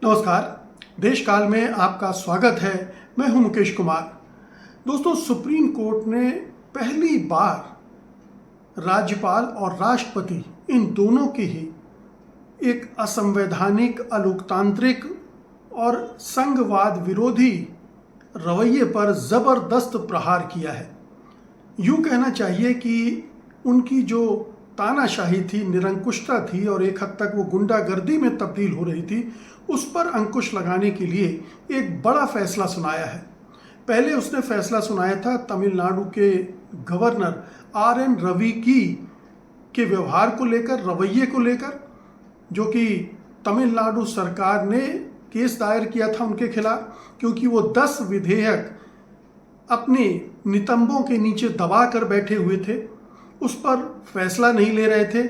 नमस्कार। देश काल में आपका स्वागत है। मैं हूं मुकेश कुमार। दोस्तों, सुप्रीम कोर्ट ने पहली बार राज्यपाल और राष्ट्रपति इन दोनों की ही एक असंवैधानिक, अलोकतांत्रिक और संघवाद विरोधी रवैये पर जबरदस्त प्रहार किया है। यूं कहना चाहिए कि उनकी जो तानाशाही थी, निरंकुशता थी और एक हद तक वो गुंडागर्दी में तब्दील हो रही थी, उस पर अंकुश लगाने के लिए एक बड़ा फैसला सुनाया है। पहले उसने फैसला सुनाया था तमिलनाडु के गवर्नर RN रवि के व्यवहार को लेकर, रवैये को लेकर, जो कि तमिलनाडु सरकार ने केस दायर किया था उनके खिलाफ, क्योंकि वो 10 विधेयक अपने नितंबों के नीचे दबा कर बैठे हुए थे, उस पर फैसला नहीं ले रहे थे,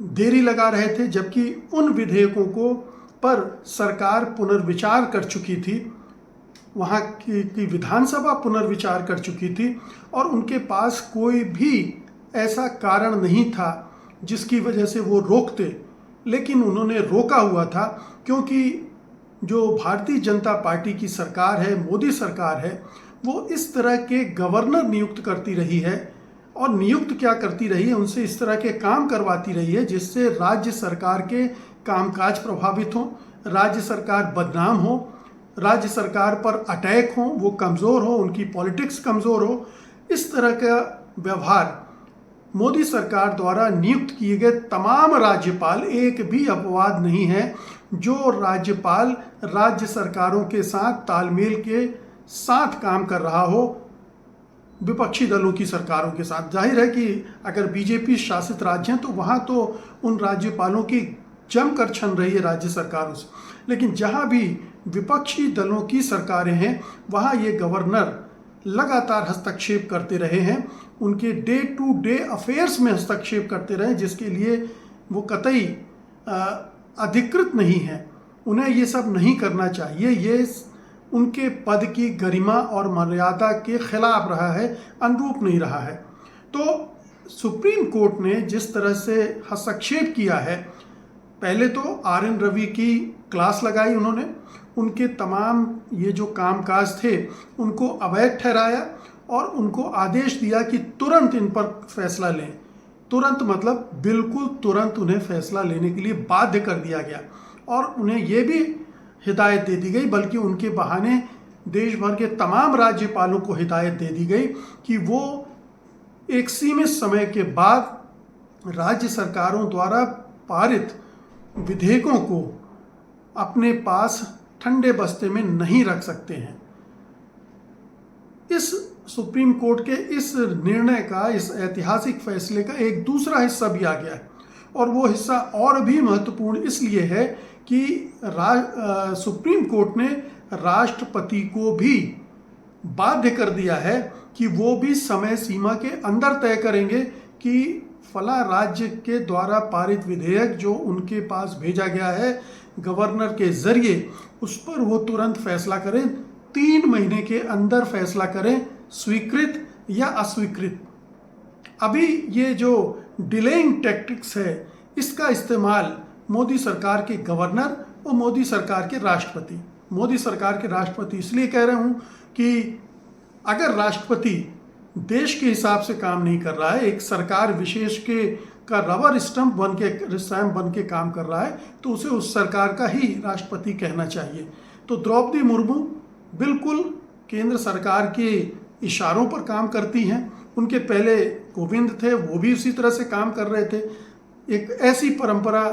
देरी लगा रहे थे, जबकि उन विधेयकों को पर सरकार पुनर्विचार कर चुकी थी, वहाँ की विधानसभा पुनर्विचार कर चुकी थी और उनके पास कोई भी ऐसा कारण नहीं था जिसकी वजह से वो रोकते। लेकिन उन्होंने रोका हुआ था क्योंकि जो भारतीय जनता पार्टी की सरकार है, मोदी सरकार है, वो इस तरह के गवर्नर नियुक्त करती रही है और नियुक्त क्या करती रही है, उनसे इस तरह के काम करवाती रही है जिससे राज्य सरकार के कामकाज प्रभावित हों, राज्य सरकार बदनाम हो, राज्य सरकार पर अटैक हो, वो कमज़ोर हो, उनकी पॉलिटिक्स कमज़ोर हो। इस तरह का व्यवहार मोदी सरकार द्वारा नियुक्त किए गए तमाम राज्यपाल, एक भी अपवाद नहीं है जो राज्यपाल राज्य सरकारों के साथ तालमेल के साथ काम कर रहा हो, विपक्षी दलों की सरकारों के साथ। जाहिर है कि अगर बीजेपी शासित राज्य हैं तो वहाँ तो उन राज्यपालों की जमकर छन रही है राज्य सरकारों से, लेकिन जहाँ भी विपक्षी दलों की सरकारें हैं वहाँ ये गवर्नर लगातार हस्तक्षेप करते रहे हैं, उनके डे टू डे अफेयर्स में हस्तक्षेप करते रहे, जिसके लिए वो कतई अधिकृत नहीं है। उन्हें ये सब नहीं करना चाहिए। ये उनके पद की गरिमा और मर्यादा के खिलाफ रहा है, अनुरूप नहीं रहा है। तो सुप्रीम कोर्ट ने जिस तरह से हस्तक्षेप किया है, पहले तो RN रवि की क्लास लगाई उन्होंने, उनके तमाम ये जो कामकाज थे उनको अवैध ठहराया और उनको आदेश दिया कि तुरंत इन पर फैसला लें। तुरंत मतलब बिल्कुल तुरंत उन्हें फैसला लेने के लिए बाध्य कर दिया गया और उन्हें ये भी हिदायत दे दी गई, बल्कि उनके बहाने देश भर के तमाम राज्यपालों को हिदायत दे दी गई कि वो एक सीमित समय के बाद राज्य सरकारों द्वारा पारित विधेयकों को अपने पास ठंडे बस्ते में नहीं रख सकते हैं। इस सुप्रीम कोर्ट के इस निर्णय का, इस ऐतिहासिक फैसले का एक दूसरा हिस्सा भी आ गया है और वो हिस्सा और भी महत्वपूर्ण इसलिए है कि सुप्रीम कोर्ट ने राष्ट्रपति को भी बाध्य कर दिया है कि वो भी समय सीमा के अंदर तय करेंगे कि फला राज्य के द्वारा पारित विधेयक जो उनके पास भेजा गया है गवर्नर के जरिए, उस पर वो तुरंत फैसला करें, 3 महीने के अंदर फैसला करें, स्वीकृत या अस्वीकृत। अभी ये जो डिलेइंग टैक्टिक्स है, इसका इस्तेमाल मोदी सरकार के गवर्नर और मोदी सरकार के राष्ट्रपति इसलिए कह रहे हूँ कि अगर राष्ट्रपति देश के हिसाब से काम नहीं कर रहा है, एक सरकार विशेष का रबर स्टंप बन के काम कर रहा है, तो उसे उस सरकार का ही राष्ट्रपति कहना चाहिए। तो द्रौपदी मुर्मू बिल्कुल केंद्र सरकार के इशारों पर काम करती हैं। उनके पहले कोविंद थे, वो भी उसी तरह से काम कर रहे थे। एक ऐसी परंपरा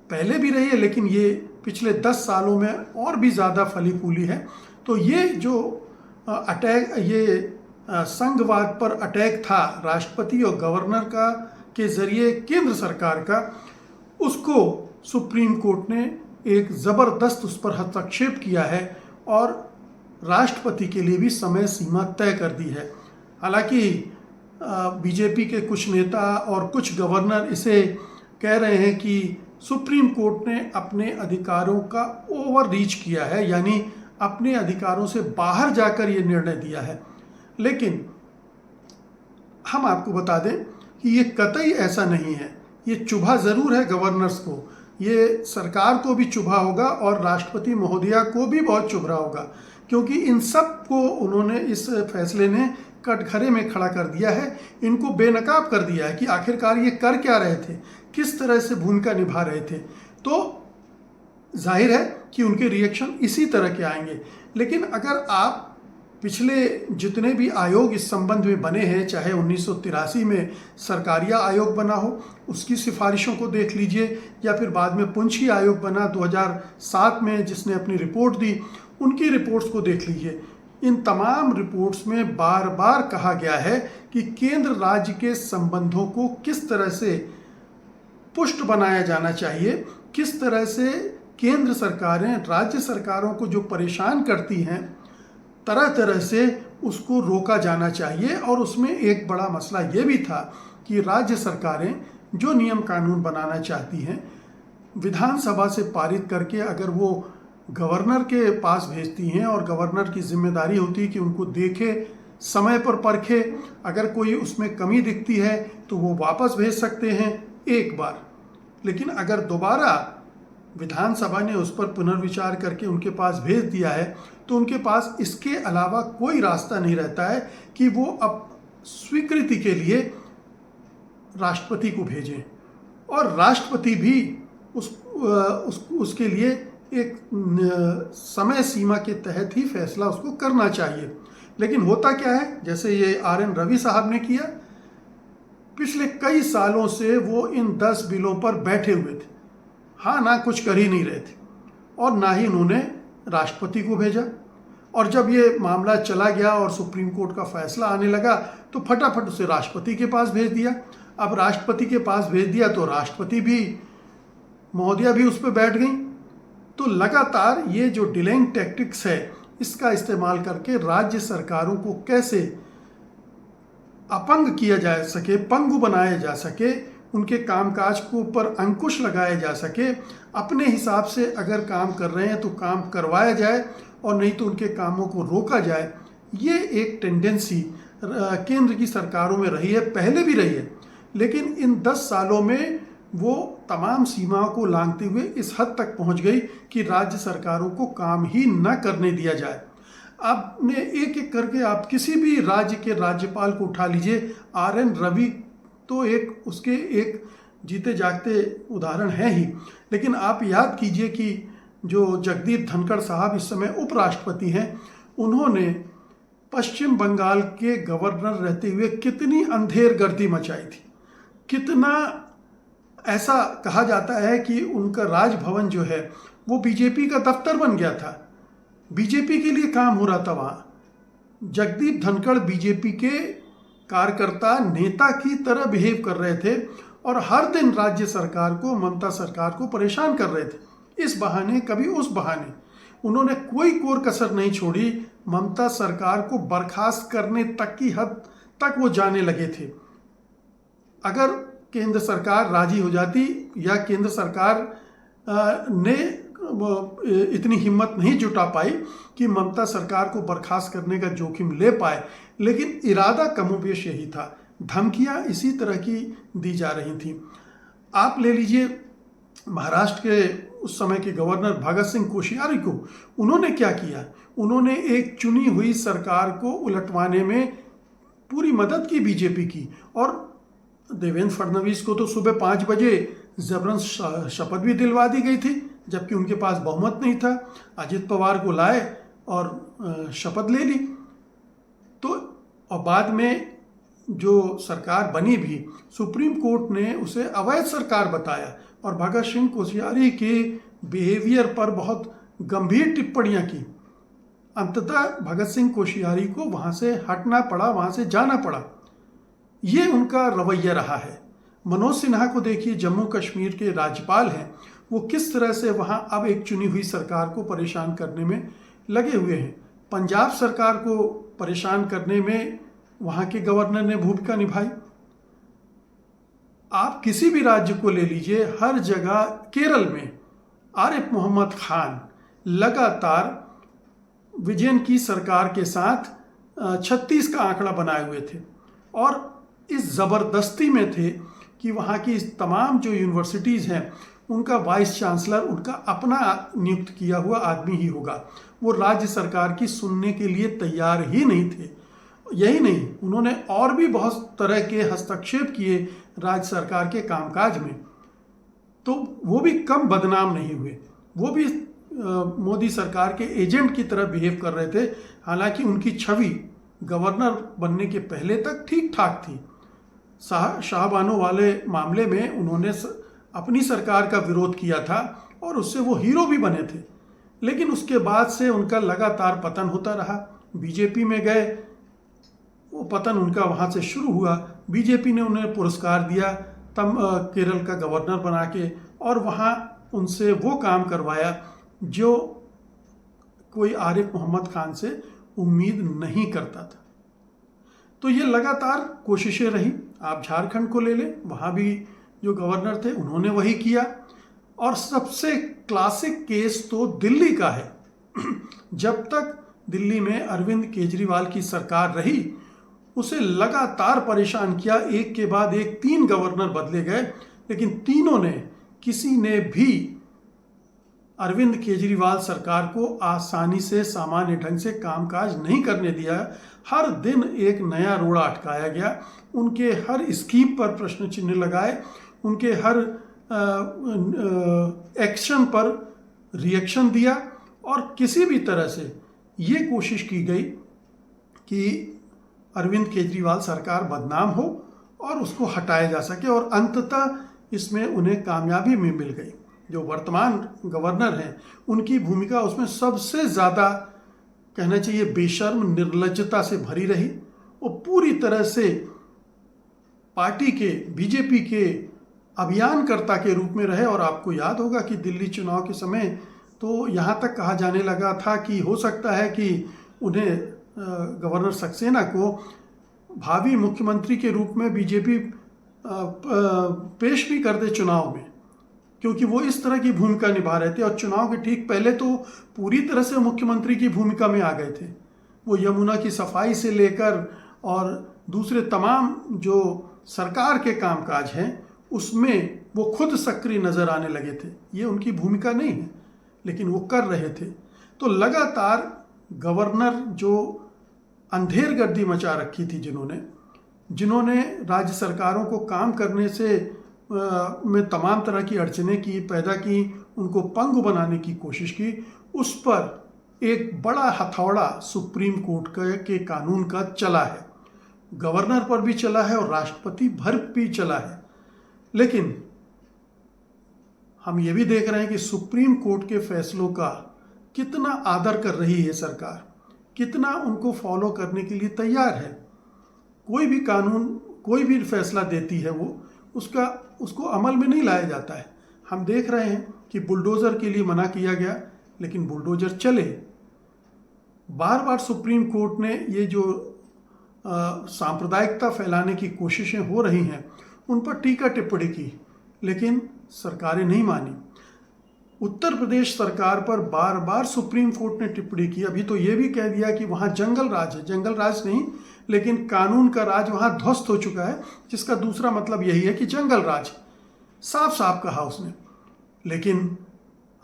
पहले भी रही है, लेकिन ये पिछले 10 सालों में और भी ज़्यादा फली फूली है। तो ये जो अटैक, ये संघवाद पर अटैक था राष्ट्रपति और गवर्नर का के जरिए केंद्र सरकार का, उसको सुप्रीम कोर्ट ने एक ज़बरदस्त उस पर हस्तक्षेप किया है और राष्ट्रपति के लिए भी समय सीमा तय कर दी है। हालांकि बीजेपी के कुछ नेता और कुछ गवर्नर इसे कह रहे हैं कि सुप्रीम कोर्ट ने अपने अधिकारों का ओवर रीच किया है, यानी अपने अधिकारों से बाहर जाकर ये निर्णय दिया है। लेकिन हम आपको बता दें कि ये कतई ऐसा नहीं है। ये चुभा ज़रूर है गवर्नर्स को, ये सरकार को भी चुभा होगा और राष्ट्रपति महोदया को भी बहुत चुभ रहा होगा, क्योंकि इन सब को उन्होंने, इस फैसले ने कटघरे में खड़ा कर दिया है, इनको बेनकाब कर दिया है कि आखिरकार ये कर क्या रहे थे, किस तरह से भूमिका निभा रहे थे। तो जाहिर है कि उनके रिएक्शन इसी तरह के आएंगे। लेकिन अगर आप पिछले जितने भी आयोग इस संबंध में बने हैं, चाहे 1983 में सरकारिया आयोग बना हो उसकी सिफारिशों को देख लीजिए, या फिर बाद में पुंछी आयोग बना 2007 में जिसने अपनी रिपोर्ट दी, उनकी रिपोर्ट्स को देख लीजिए। इन तमाम रिपोर्ट्स में बार बार कहा गया है कि केंद्र राज्य के संबंधों को किस तरह से पुष्ट बनाया जाना चाहिए, किस तरह से केंद्र सरकारें राज्य सरकारों को जो परेशान करती हैं तरह तरह से उसको रोका जाना चाहिए। और उसमें एक बड़ा मसला ये भी था कि राज्य सरकारें जो नियम कानून बनाना चाहती हैं विधानसभा से पारित करके अगर वो गवर्नर के पास भेजती हैं, और गवर्नर की जिम्मेदारी होती है कि उनको देखे, समय पर परखे, अगर कोई उसमें कमी दिखती है तो वो वापस भेज सकते हैं एक बार। लेकिन अगर दोबारा विधानसभा ने उस पर पुनर्विचार करके उनके पास भेज दिया है तो उनके पास इसके अलावा कोई रास्ता नहीं रहता है कि वो अब स्वीकृति के लिए राष्ट्रपति को भेजें, और राष्ट्रपति भी उसके लिए एक समय सीमा के तहत ही फैसला उसको करना चाहिए। लेकिन होता क्या है, जैसे ये RN रवि साहब ने किया, पिछले कई सालों से वो इन 10 बिलों पर बैठे हुए थे, हाँ ना कुछ कर ही नहीं रहे थे, और ना ही उन्होंने राष्ट्रपति को भेजा। और जब ये मामला चला गया और सुप्रीम कोर्ट का फैसला आने लगा तो फटाफट उसे राष्ट्रपति के पास भेज दिया। अब राष्ट्रपति के पास भेज दिया तो राष्ट्रपति भी, महोदया भी उस पर बैठ गई। तो लगातार ये जो डिलेइंग टैक्टिक्स है इसका इस्तेमाल करके राज्य सरकारों को कैसे अपंग किया जा सके, पंगु बनाया जा सके, उनके कामकाज को ऊपर अंकुश लगाया जा सके, अपने हिसाब से अगर काम कर रहे हैं तो काम करवाया जाए और नहीं तो उनके कामों को रोका जाए। ये एक टेंडेंसी केंद्र की सरकारों में रही है, पहले भी रही है, लेकिन इन 10 सालों में वो तमाम सीमाओं को लांघते हुए इस हद तक पहुंच गई कि राज्य सरकारों को काम ही न करने दिया जाए। आपने एक एक करके आप किसी भी राज्य के राज्यपाल को उठा लीजिए, RN रवि तो उसके एक जीते जागते उदाहरण है ही, लेकिन आप याद कीजिए कि जो जगदीप धनखड़ साहब इस समय उपराष्ट्रपति हैं, उन्होंने पश्चिम बंगाल के गवर्नर रहते हुए कितनी अंधेर गर्दी मचाई थी, कितना ऐसा कहा जाता है कि उनका राजभवन जो है वो बीजेपी का दफ्तर बन गया था, बीजेपी के लिए काम हो रहा था वहाँ। जगदीप धनखड़ बीजेपी के कार्यकर्ता नेता की तरह बिहेव कर रहे थे और हर दिन राज्य सरकार को, ममता सरकार को परेशान कर रहे थे। इस बहाने कभी उस बहाने उन्होंने कोई कोर कसर नहीं छोड़ी, ममता सरकार को बर्खास्त करने तक की हद तक वो जाने लगे थे। अगर केंद्र सरकार राजी हो जाती या केंद्र सरकार ने इतनी हिम्मत नहीं जुटा पाई कि ममता सरकार को बर्खास्त करने का जोखिम ले पाए, लेकिन इरादा कमोबेश यही था, धमकियां इसी तरह की दी जा रही थी। आप ले लीजिए महाराष्ट्र के उस समय के गवर्नर भगत सिंह कोश्यारी को, उन्होंने क्या किया, उन्होंने एक चुनी हुई सरकार को उलटवाने में पूरी मदद की बीजेपी की, और देवेंद्र फडणवीस को तो सुबह 5 बजे जबरन शपथ भी दिलवा दी गई थी, जबकि उनके पास बहुमत नहीं था। अजित पवार को लाए और शपथ ले ली। तो और बाद में जो सरकार बनी भी, सुप्रीम कोर्ट ने उसे अवैध सरकार बताया और भगत सिंह कोश्यारी के बिहेवियर पर बहुत गंभीर टिप्पणियां की। अंततः भगत सिंह कोश्यारी को वहाँ से हटना पड़ा, वहाँ से जाना पड़ा। ये उनका रवैया रहा है। मनोज सिन्हा को देखिए, जम्मू कश्मीर के राज्यपाल हैं, वो किस तरह से वहाँ अब एक चुनी हुई सरकार को परेशान करने में लगे हुए हैं। पंजाब सरकार को परेशान करने में वहाँ के गवर्नर ने भूमिका निभाई। आप किसी भी राज्य को ले लीजिए, हर जगह, केरल में आरिफ मोहम्मद खान लगातार विजयन की सरकार के साथ 36 का आंकड़ा बनाए हुए थे और इस ज़बरदस्ती में थे कि वहाँ की तमाम जो यूनिवर्सिटीज़ हैं उनका वाइस चांसलर उनका अपना नियुक्त किया हुआ आदमी ही होगा। वो राज्य सरकार की सुनने के लिए तैयार ही नहीं थे। यही नहीं, उन्होंने और भी बहुत तरह के हस्तक्षेप किए राज्य सरकार के कामकाज में, तो वो भी कम बदनाम नहीं हुए। वो भी मोदी सरकार के एजेंट की तरह बिहेव कर रहे थे। हालांकि उनकी छवि गवर्नर बनने के पहले तक ठीक ठाक थी। शाहबानो वाले मामले में उन्होंने अपनी सरकार का विरोध किया था और उससे वो हीरो भी बने थे, लेकिन उसके बाद से उनका लगातार पतन होता रहा। बीजेपी में गए, वो पतन उनका वहाँ से शुरू हुआ। बीजेपी ने उन्हें पुरस्कार दिया केरल का गवर्नर बना के, और वहाँ उनसे वो काम करवाया जो कोई आरिफ मोहम्मद खान से उम्मीद नहीं करता था। तो ये लगातार कोशिशें रही। आप झारखंड को ले लें, वहाँ भी जो गवर्नर थे उन्होंने वही किया। और सबसे क्लासिक केस तो दिल्ली का है। जब तक दिल्ली में अरविंद केजरीवाल की सरकार रही, उसे लगातार परेशान किया। एक के बाद एक 3 गवर्नर बदले गए, लेकिन तीनों ने, किसी ने भी अरविंद केजरीवाल सरकार को आसानी से सामान्य ढंग से कामकाज नहीं करने दिया। हर दिन एक नया रोड़ा अटकाया गया, उनके हर स्कीम पर प्रश्न चिन्ह लगाए, उनके हर एक्शन पर रिएक्शन दिया, और किसी भी तरह से ये कोशिश की गई कि अरविंद केजरीवाल सरकार बदनाम हो और उसको हटाया जा सके, और अंततः इसमें उन्हें कामयाबी में मिल गई। जो वर्तमान गवर्नर हैं, उनकी भूमिका उसमें सबसे ज़्यादा कहना चाहिए बेशर्म, निर्लज्जता से भरी रही। वो पूरी तरह से पार्टी के, बीजेपी के अभियानकर्ता के रूप में रहे। और आपको याद होगा कि दिल्ली चुनाव के समय तो यहाँ तक कहा जाने लगा था कि हो सकता है कि उन्हें, गवर्नर सक्सेना को, भावी मुख्यमंत्री के रूप में बीजेपी पेश भी कर दे चुनाव में, क्योंकि वो इस तरह की भूमिका निभा रहे थे। और चुनाव के ठीक पहले तो पूरी तरह से मुख्यमंत्री की भूमिका में आ गए थे। वो यमुना की सफाई से लेकर और दूसरे तमाम जो सरकार के कामकाज हैं, उसमें वो खुद सक्रिय नजर आने लगे थे। ये उनकी भूमिका नहीं है, लेकिन वो कर रहे थे। तो लगातार गवर्नर जो अंधेर गर्दी मचा रखी थी, जिन्होंने राज्य सरकारों को काम करने से में तमाम तरह की अड़चनें की, पैदा की, उनको पंगु बनाने की कोशिश की, उस पर एक बड़ा हथौड़ा सुप्रीम कोर्ट के कानून का चला है। गवर्नर पर भी चला है और राष्ट्रपति भर भी चला है। लेकिन हम ये भी देख रहे हैं कि सुप्रीम कोर्ट के फैसलों का कितना आदर कर रही है सरकार, कितना उनको फॉलो करने के लिए तैयार है। कोई भी कानून, कोई भी फैसला देती है वो उसको अमल में नहीं लाया जाता है। हम देख रहे हैं कि बुलडोज़र के लिए मना किया गया, लेकिन बुलडोज़र चले। बार बार सुप्रीम कोर्ट ने ये जो सांप्रदायिकता फैलाने की कोशिशें हो रही हैं, उन पर टीका टिप्पणी की, लेकिन सरकारें नहीं मानी। उत्तर प्रदेश सरकार पर बार बार सुप्रीम कोर्ट ने टिप्पणी की। अभी तो ये भी कह दिया कि वहाँ जंगल राज है। जंगल राज नहीं, लेकिन कानून का राज वहाँ ध्वस्त हो चुका है, जिसका दूसरा मतलब यही है कि जंगल राज। साफ साफ कहा उसने। लेकिन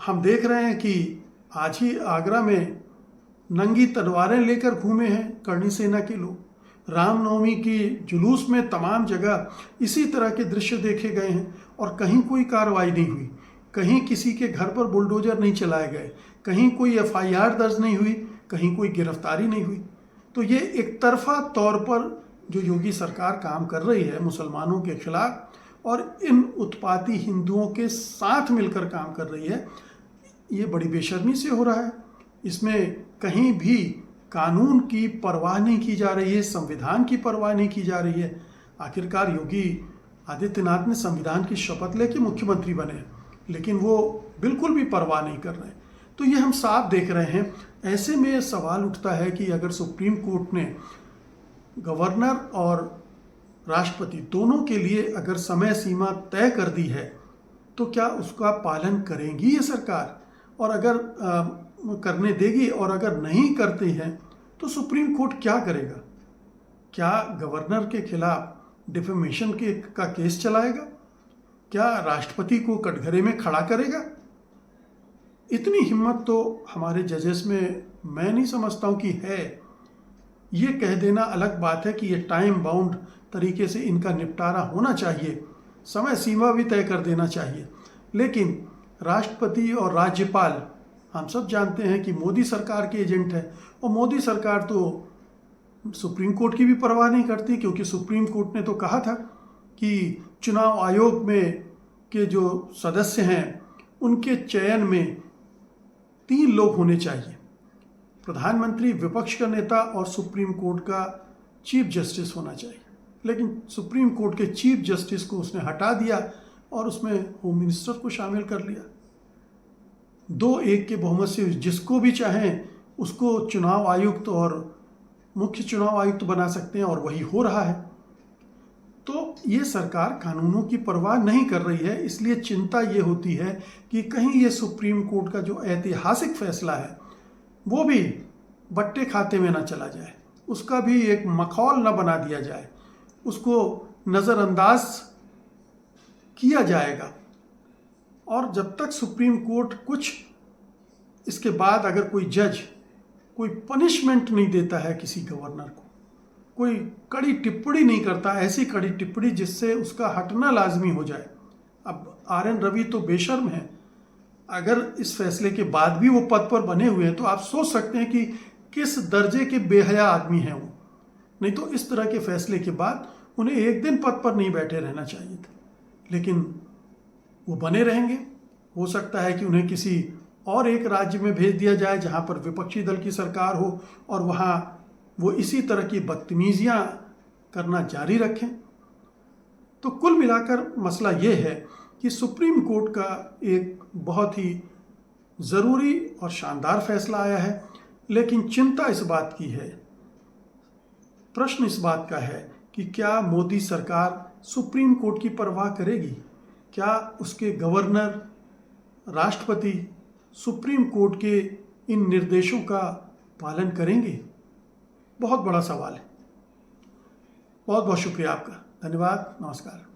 हम देख रहे हैं कि आज ही आगरा में नंगी तलवारें लेकर घूमे हैं करणी सेना के लोग। रामनवमी की जुलूस में तमाम जगह इसी तरह के दृश्य देखे गए हैं, और कहीं कोई कार्रवाई नहीं हुई। कहीं किसी के घर पर बुलडोजर नहीं चलाए गए, कहीं कोई एफआईआर दर्ज नहीं हुई, कहीं कोई गिरफ्तारी नहीं हुई। तो ये एक तरफा तौर पर जो योगी सरकार काम कर रही है मुसलमानों के खिलाफ, और इन उत्पाती हिंदुओं के साथ मिलकर काम कर रही है, ये बड़ी बेशर्मी से हो रहा है। इसमें कहीं भी कानून की परवाह नहीं की जा रही है, संविधान की परवाह नहीं की जा रही है। आखिरकार योगी आदित्यनाथ ने संविधान की शपथ लेके मुख्यमंत्री बने, लेकिन वो बिल्कुल भी परवाह नहीं कर रहे। तो ये हम साफ देख रहे हैं। ऐसे में सवाल उठता है कि अगर सुप्रीम कोर्ट ने गवर्नर और राष्ट्रपति दोनों के लिए अगर समय सीमा तय कर दी है, तो क्या उसका पालन करेंगी ये सरकार? और अगर करने देगी, और अगर नहीं करते हैं तो सुप्रीम कोर्ट क्या करेगा? क्या गवर्नर के खिलाफ डिफेमेशन का केस चलाएगा? क्या राष्ट्रपति को कटघरे में खड़ा करेगा? इतनी हिम्मत तो हमारे जजेस में मैं नहीं समझता हूँ कि है। ये कह देना अलग बात है कि ये टाइम बाउंड तरीके से इनका निपटारा होना चाहिए, समय सीमा भी तय कर देना चाहिए। लेकिन राष्ट्रपति और राज्यपाल हम सब जानते हैं कि मोदी सरकार के एजेंट है, और मोदी सरकार तो सुप्रीम कोर्ट की भी परवाह नहीं करती, क्योंकि सुप्रीम कोर्ट ने तो कहा था कि चुनाव आयोग में के जो सदस्य हैं उनके चयन में 3 लोग होने चाहिए, प्रधानमंत्री, विपक्ष का नेता और सुप्रीम कोर्ट का चीफ जस्टिस होना चाहिए। लेकिन सुप्रीम कोर्ट के चीफ जस्टिस को उसने हटा दिया और उसमें होम मिनिस्टर को शामिल कर लिया। 2-1 के बहुमत से जिसको भी चाहें उसको चुनाव आयुक्त और मुख्य चुनाव आयुक्त बना सकते हैं, और वही हो रहा है। तो ये सरकार कानूनों की परवाह नहीं कर रही है। इसलिए चिंता ये होती है कि कहीं ये सुप्रीम कोर्ट का जो ऐतिहासिक फैसला है वो भी बट्टे खाते में ना चला जाए, उसका भी एक मखौल ना बना दिया जाए, उसको नज़रअंदाज किया जाएगा। और जब तक सुप्रीम कोर्ट कुछ इसके बाद अगर कोई जज कोई पनिशमेंट नहीं देता है किसी गवर्नर को, कोई कड़ी टिप्पणी नहीं करता, ऐसी कड़ी टिप्पणी जिससे उसका हटना लाजमी हो जाए। अब RN रवि तो बेशर्म है, अगर इस फैसले के बाद भी वो पद पर बने हुए हैं तो आप सोच सकते हैं कि किस दर्जे के बेहया आदमी हैं वो। नहीं तो इस तरह के फैसले के बाद उन्हें एक दिन पद पर नहीं बैठे रहना चाहिए था, लेकिन वो बने रहेंगे। हो सकता है कि उन्हें किसी और एक राज्य में भेज दिया जाए जहां पर विपक्षी दल की सरकार हो, और वहां वो इसी तरह की बदतमीजियां करना जारी रखें। तो कुल मिलाकर मसला ये है कि सुप्रीम कोर्ट का एक बहुत ही ज़रूरी और शानदार फैसला आया है, लेकिन चिंता इस बात की है, प्रश्न इस बात का है कि क्या मोदी सरकार सुप्रीम कोर्ट की परवाह करेगी? क्या उसके गवर्नर, राष्ट्रपति सुप्रीम कोर्ट के इन निर्देशों का पालन करेंगे? बहुत बड़ा सवाल है। बहुत बहुत शुक्रिया आपका, धन्यवाद, नमस्कार।